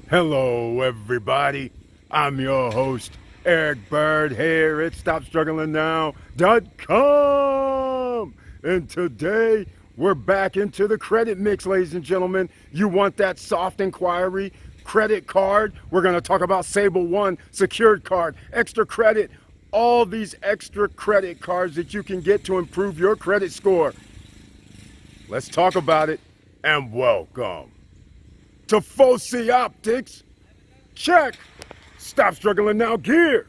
Hello, everybody. I'm your host, Eric Bird, here at StopStrugglingNow.com. And today, we're back into the credit mix, ladies and gentlemen. You want that soft inquiry credit card? We're going to talk about Sable One, secured card, extra credit, all these extra credit cards that you can get to improve your credit score. Let's talk about it, and welcome to Foci Optics. Check. Stop struggling now gear.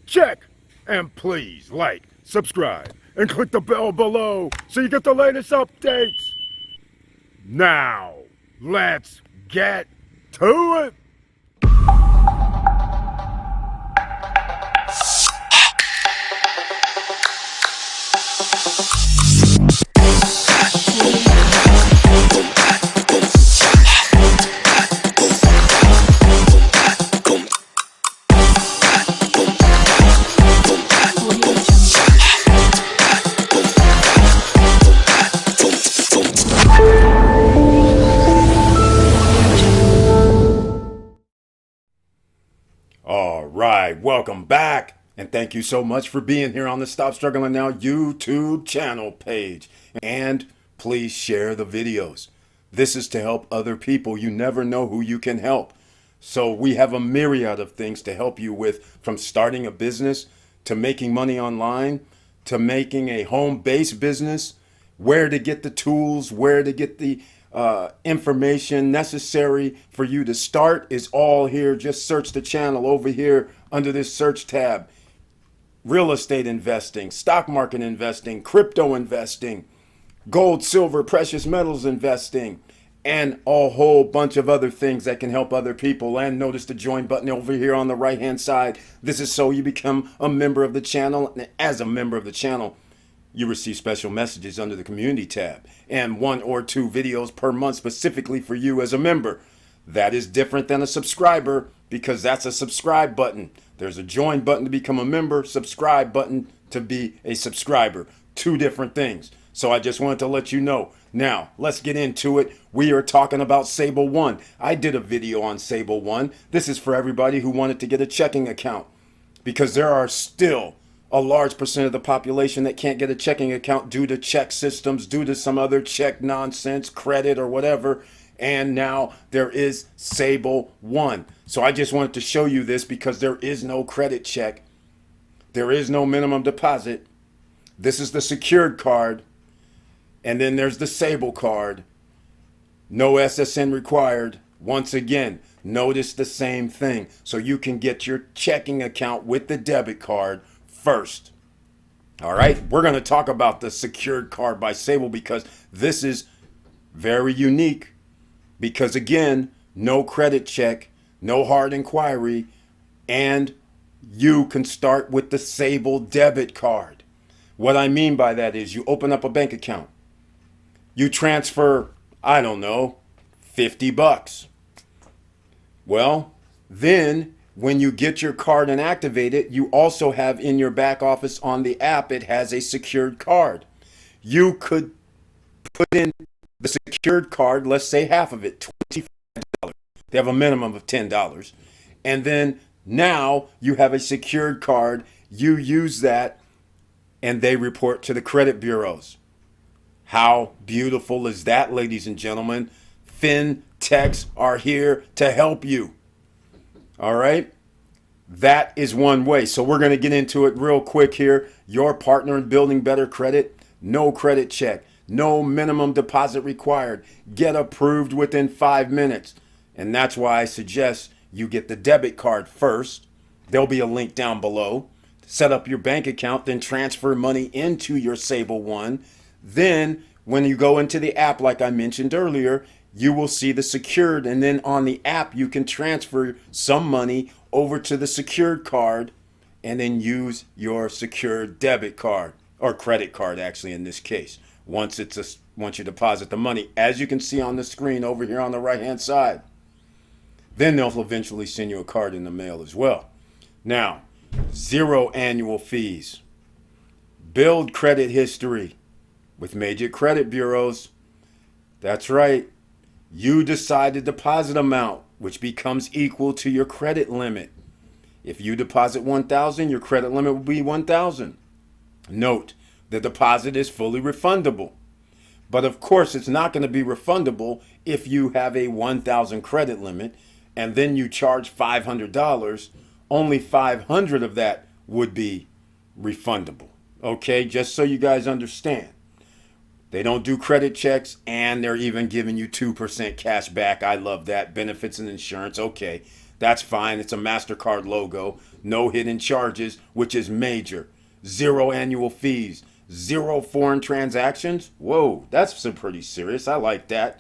Check. And please like, subscribe, and click the bell below so you get the latest updates. Now, let's get to it. All right, welcome back. And thank you so much for being here on the Stop Struggling Now YouTube channel page. And please share the videos. This is to help other people. You never know who you can help. So we have a myriad of things to help you with, from starting a business to making money online to making a home-based business, where to get the tools, where to get the information necessary for you to start is all here. Just search the channel over here under this search tab. Real estate investing, stock market investing, crypto investing, gold, silver, precious metals investing, and a whole bunch of other things that can help other people. And notice the join button over here on the right hand side. This is so you become a member of the channel. And as a member of the channel, you receive special messages under the community tab and 1 or 2 videos per month specifically for you as a member. That is different than a subscriber, because that's a subscribe button. There's a join button to become a member, subscribe button to be a subscriber. 2 different things. So I just wanted to let you know. Now, let's get into it. We are talking about Sable One. I did a video on Sable One. This is for everybody who wanted to get a checking account, because there are still a large percent of the population that can't get a checking account due to check systems, due to some other check nonsense, credit or whatever. And now there is Sable One. So I just wanted to show you this, because there is no credit check. There is no minimum deposit. This is the secured card. And then there's the Sable card. No SSN required. Once again, notice the same thing. So you can get your checking account with the debit card first. All right, we're going to talk about the secured card by Sable, because this is very unique. Because again, no credit check, no hard inquiry, and you can start with the Sable debit card. What I mean by that is, you open up a bank account. You transfer, I don't know, $50. Well, then when you get your card and activate it, you also have in your back office on the app, it has a secured card. You could put in the secured card, let's say half of it, $25. They have a minimum of $10. And then now you have a secured card. You use that and they report to the credit bureaus. How beautiful is that, ladies and gentlemen? FinTechs are here to help you. All right? That is one way. So we're going to get into it real quick here. Your partner in building better credit. No credit check. No minimum deposit required. Get approved within 5 minutes. And that's why I suggest you get the debit card first. There'll be a link down below. Set up your bank account, then transfer money into your Sable One. Then when you go into the app, like I mentioned earlier, you will see the secured, and then on the app you can transfer some money over to the secured card and then use your secured debit card, or credit card actually in this case, once you deposit the money, as you can see on the screen over here on the right hand side. Then they'll eventually send you a card in the mail as well. Now, 0 annual fees. Build credit history with major credit bureaus. That's right. You decide the deposit amount. which becomes equal to your credit limit. If you deposit 1,000, your credit limit will be 1,000. Note, the deposit is fully refundable. But of course, it's not going to be refundable if you have a 1,000 credit limit and then you charge $500. Only 500 of that would be refundable. Okay, just so you guys understand. They don't do credit checks, and they're even giving you 2% cash back. I love that. Benefits and insurance. Okay, that's fine. It's a MasterCard logo. No hidden charges, which is major. 0 annual fees. 0 foreign transactions. Whoa, that's pretty serious. I like that.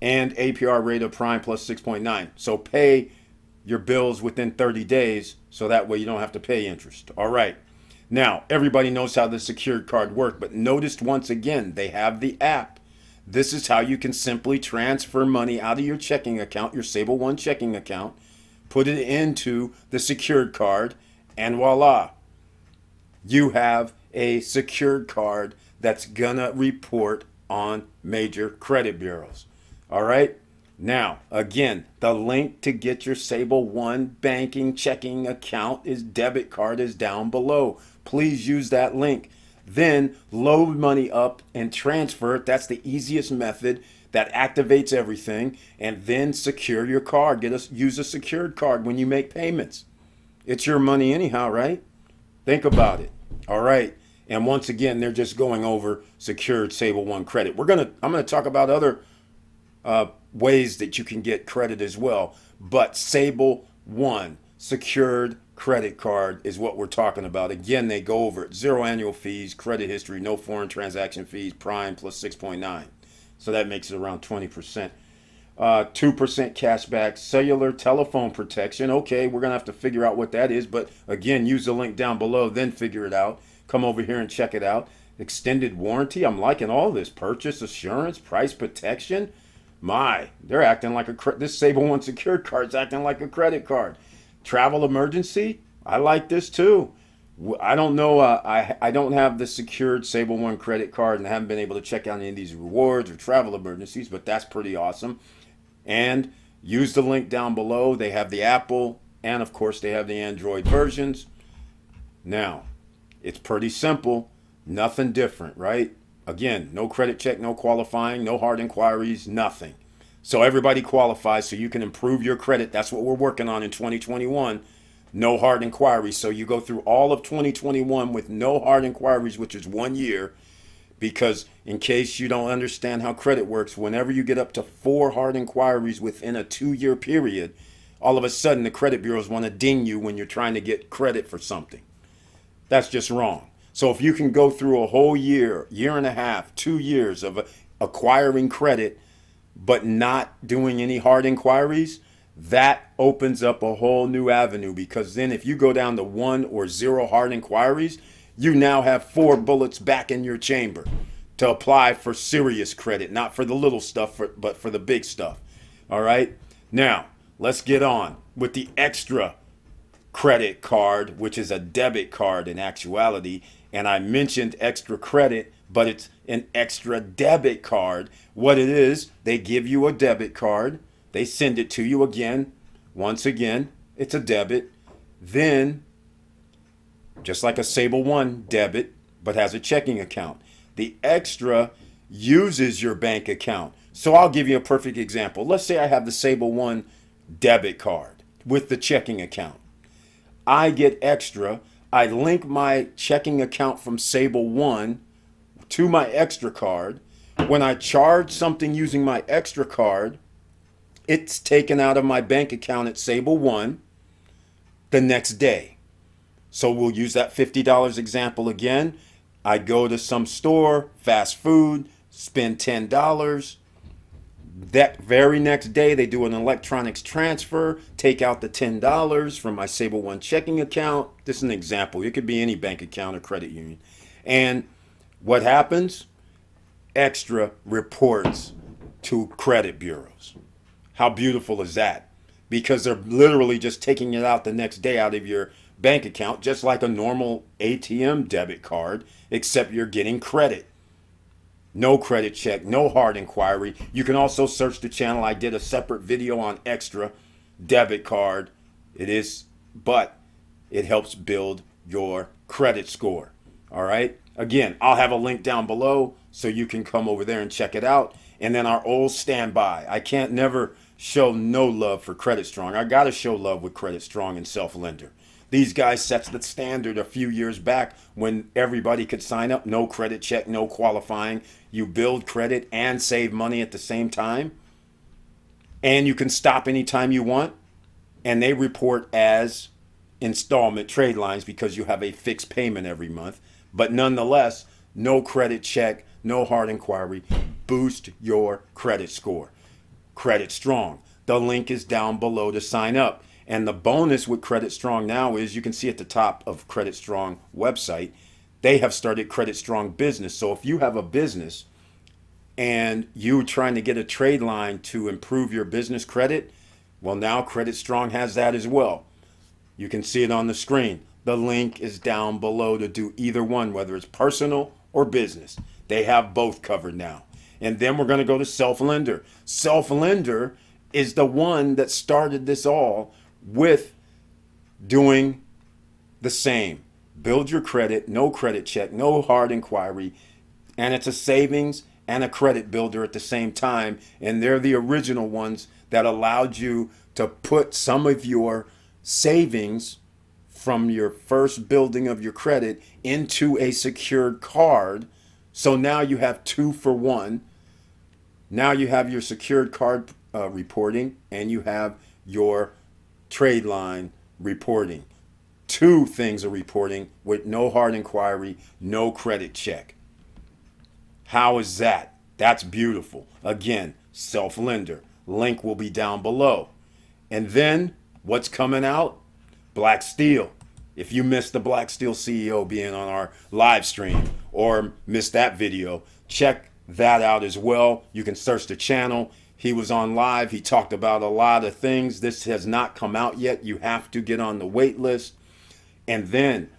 And APR rate of prime plus 6.9. So pay your bills within 30 days so that way you don't have to pay interest. All right. Now, everybody knows how the secured card works, but notice once again, they have the app. This is how you can simply transfer money out of your checking account, your Sable One checking account, put it into the secured card, and voila, you have a secured card that's gonna report on major credit bureaus. All right. Now, again, the link to get your Sable One banking checking account is debit card is down below. Please use that link. Then load money up and transfer it. That's the easiest method that activates everything. And then secure your card. Use a secured card when you make payments. It's your money anyhow, right? Think about it. All right. And once again, they're just going over secured Sable One credit. I'm gonna talk about other ways that you can get credit as well. But Sable One secured credit card is what we're talking about. Again, they go over it. 0 annual fees, credit history, no foreign transaction fees, prime plus 6.9. So that makes it around 20%. 2% cash back, cellular telephone protection. Okay, we're going to have to figure out what that is. But again, use the link down below, then figure it out. Come over here and check it out. Extended warranty. I'm liking all this. Purchase assurance, price protection. They're acting like this Sable One secured card's acting like a credit card. Travel emergency. I like this too. I don't know. I don't have the secured Sable One credit card and haven't been able to check out any of these rewards or travel emergencies, but that's pretty awesome. And use the link down below. They have the Apple and of course they have the Android versions. Now, it's pretty simple. Nothing different, right? Again, no credit check, no qualifying, no hard inquiries, nothing. So everybody qualifies so you can improve your credit. That's what we're working on in 2021. No hard inquiries. So you go through all of 2021 with no hard inquiries, which is 1 year. Because in case you don't understand how credit works, whenever you get up to 4 hard inquiries within a 2-year period, all of a sudden the credit bureaus want to ding you when you're trying to get credit for something. That's just wrong. So if you can go through a whole year, year and a half, 2 years of acquiring credit, but not doing any hard inquiries, that opens up a whole new avenue. Because then if you go down to 1 or 0 hard inquiries, you now have 4 bullets back in your chamber to apply for serious credit, not for the little stuff, but for the big stuff. All right. Now, let's get on with the extra credit card, which is a debit card in actuality. And I mentioned extra credit, but it's an extra debit card. What it is, they give you a debit card. They send it to you again. Once again, it's a debit. Then, just like a Sable One debit, but has a checking account. The extra uses your bank account. So I'll give you a perfect example. Let's say I have the Sable One debit card with the checking account. I get extra. I link my checking account from Sable One to my extra card. When I charge something using my extra card, it's taken out of my bank account at Sable One the next day. So we'll use that $50 example again. I go to some store, fast food, spend $10. That very next day, they do an electronics transfer, take out the $10 from my Sable One checking account. This is an example. It could be any bank account or credit union. And what happens? Extra reports to credit bureaus. How beautiful is that? Because they're literally just taking it out the next day out of your bank account, just like a normal ATM debit card, except you're getting credit. No credit check, no hard inquiry. You can also search the channel. I did a separate video on extra. debit card. It is, but it helps build your credit score. All right. Again, I'll have a link down below so you can come over there and check it out. And then our old standby. I can't never show no love for Credit Strong. I got to show love with Credit Strong and Self Lender. These guys sets the standard a few years back when everybody could sign up. No credit check, no qualifying. You build credit and save money at the same time. And you can stop anytime you want. And they report as installment trade lines because you have a fixed payment every month. But nonetheless, no credit check, no hard inquiry. Boost your credit score. Credit Strong. The link is down below to sign up. And the bonus with Credit Strong now is you can see at the top of Credit Strong website, they have started Credit Strong Business. So if you have a business and you're trying to get a trade line to improve your business credit, well, now Credit Strong has that as well. You can see it on the screen. The link is down below to do either one, whether it's personal or business. They have both covered now. And then we're going to go to Self Lender. Self Lender is the one that started this all with doing the same. Build your credit, no credit check, no hard inquiry. And it's a savings and a credit builder at the same time. And they're the original ones that allowed you to put some of your savings from your first building of your credit into a secured card. So now you have 2 for 1. Now you have your secured card reporting and you have your trade line reporting. 2 things are reporting with no hard inquiry, no credit check. How is that? That's beautiful. Again, Self Lender. Link will be down below. And then what's coming out? Black Steel. If you missed the Black Steel CEO being on our live stream or missed that video, check that out as well. You can search the channel. He was on live. He talked about a lot of things. This has not come out yet. You have to get on the wait list. And then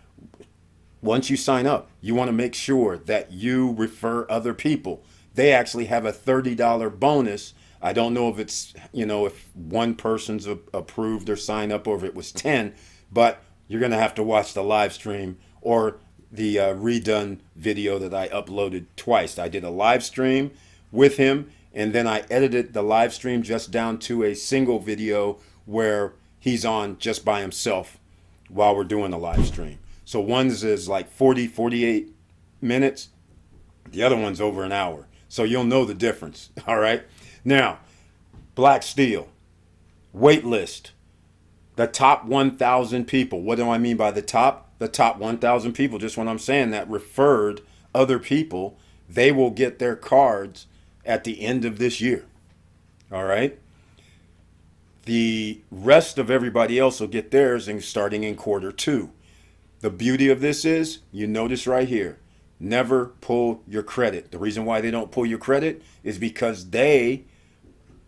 once you sign up, you want to make sure that you refer other people. They actually have a $30 bonus. I don't know if it's, if one person's approved or signed up or if it was 10, but you're going to have to watch the live stream or the redone video that I uploaded twice. I did a live stream with him, and then I edited the live stream just down to a single video where he's on just by himself while we're doing the live stream. So one's is like 48 minutes. The other one's over an hour. So you'll know the difference. All right. Now, Black Steel, wait list. The top 1,000 people. What do I mean by the top? The top 1,000 people, just what I'm saying, that referred other people, they will get their cards at the end of this year. All right. The rest of everybody else will get theirs starting in Q2. The beauty of this is, you notice right here, never pull your credit. The reason why they don't pull your credit is because they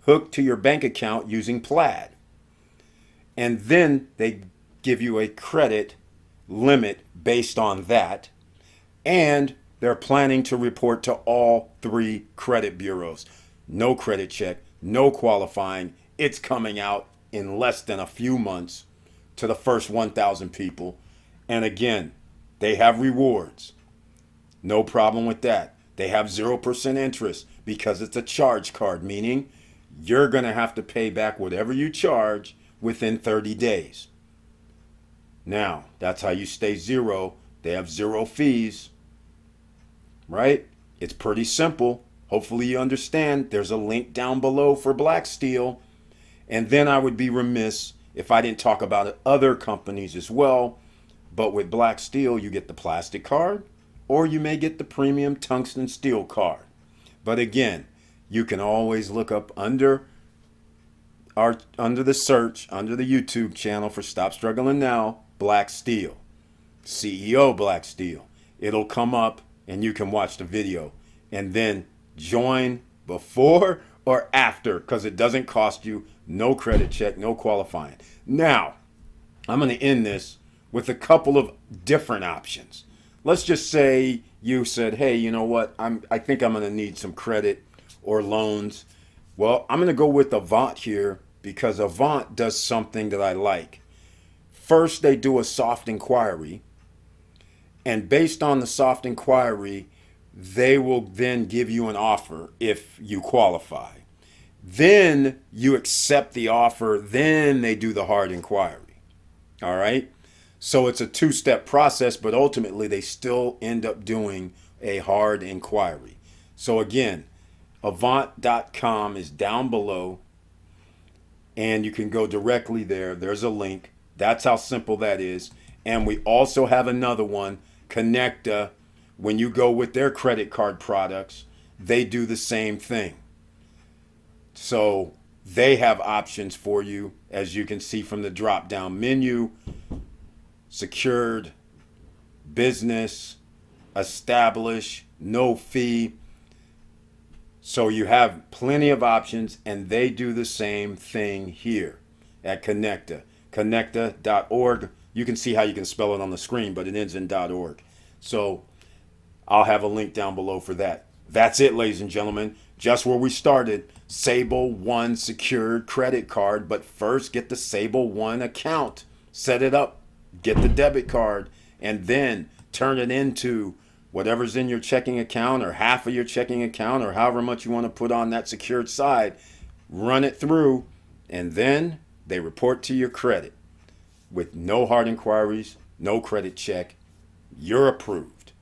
hook to your bank account using Plaid. And then they give you a credit limit based on that. And they're planning to report to all 3 credit bureaus. No credit check, no qualifying. It's coming out in less than a few months to the first 1,000 people. And again, they have rewards. No problem with that. They have 0% interest because it's a charge card, meaning you're going to have to pay back whatever you charge within 30 days. Now, that's how you stay zero. They have 0 fees, right? It's pretty simple. Hopefully you understand. There's a link down below for Black Steel. And then I would be remiss if I didn't talk about other companies as well. But with Black Steel, you get the plastic card, or you may get the premium tungsten steel card. But again, you can always look up under the search, under the YouTube channel for Stop Struggling Now, Black Steel, CEO Black Steel. It'll come up and you can watch the video and then join before or after, because it doesn't cost you. No credit check, no qualifying. Now, I'm going to end this with a couple of different options. Let's just say you said, hey, you know what? I think I'm going to need some credit or loans. Well, I'm going to go with Avant here because Avant does something that I like. First, they do a soft inquiry, and based on the soft inquiry, they will then give you an offer if you qualify. Then you accept the offer, then they do the hard inquiry. All right? So it's a two-step process, but ultimately they still end up doing a hard inquiry. So again, Avant.com is down below, and you can go directly there. There's a link. That's how simple that is. And we also have another one, Connecta. When you go with their credit card products, they do the same thing. So they have options for you, as you can see from the drop down menu: secured, business, establish, no fee. So you have plenty of options, and they do the same thing here at Connecta. Connecta.org. You can see how you can spell it on the screen, but it ends in .org. So I'll have a link down below for that. That's it, ladies and gentlemen. Just where we started. Sable One secured credit card, but first get the Sable One account. Set it up. Get the debit card, and then turn it into whatever's in your checking account, or half of your checking account, or however much you want to put on that secured side. Run it through, and then they report to your credit with no hard inquiries, no credit check. You're approved.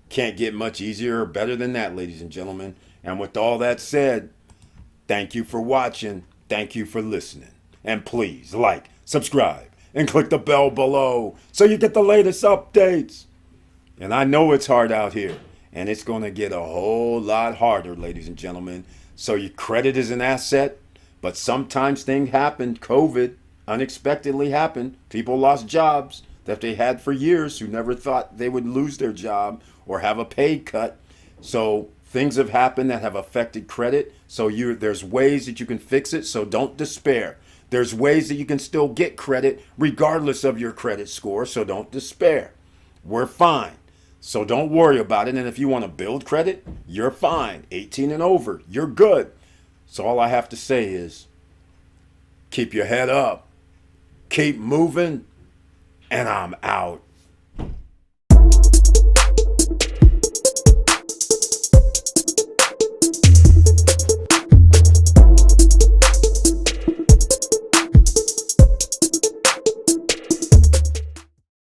Can't get much easier or better than that, ladies and gentlemen. And with all that said, thank you for watching. Thank you for listening. And please like, subscribe, and click the bell below so you get the latest updates. And I know it's hard out here, and it's going to get a whole lot harder, ladies and gentlemen. So your credit is an asset, but sometimes things happen. COVID unexpectedly happened. People lost jobs that they had for years, who never thought they would lose their job or have a pay cut. So things have happened that have affected credit. So there's ways that you can fix it. So don't despair. There's ways that you can still get credit regardless of your credit score. So don't despair. We're fine. So don't worry about it. And if you want to build credit, you're fine. 18 and over, you're good. So all I have to say is keep your head up, keep moving, and I'm out.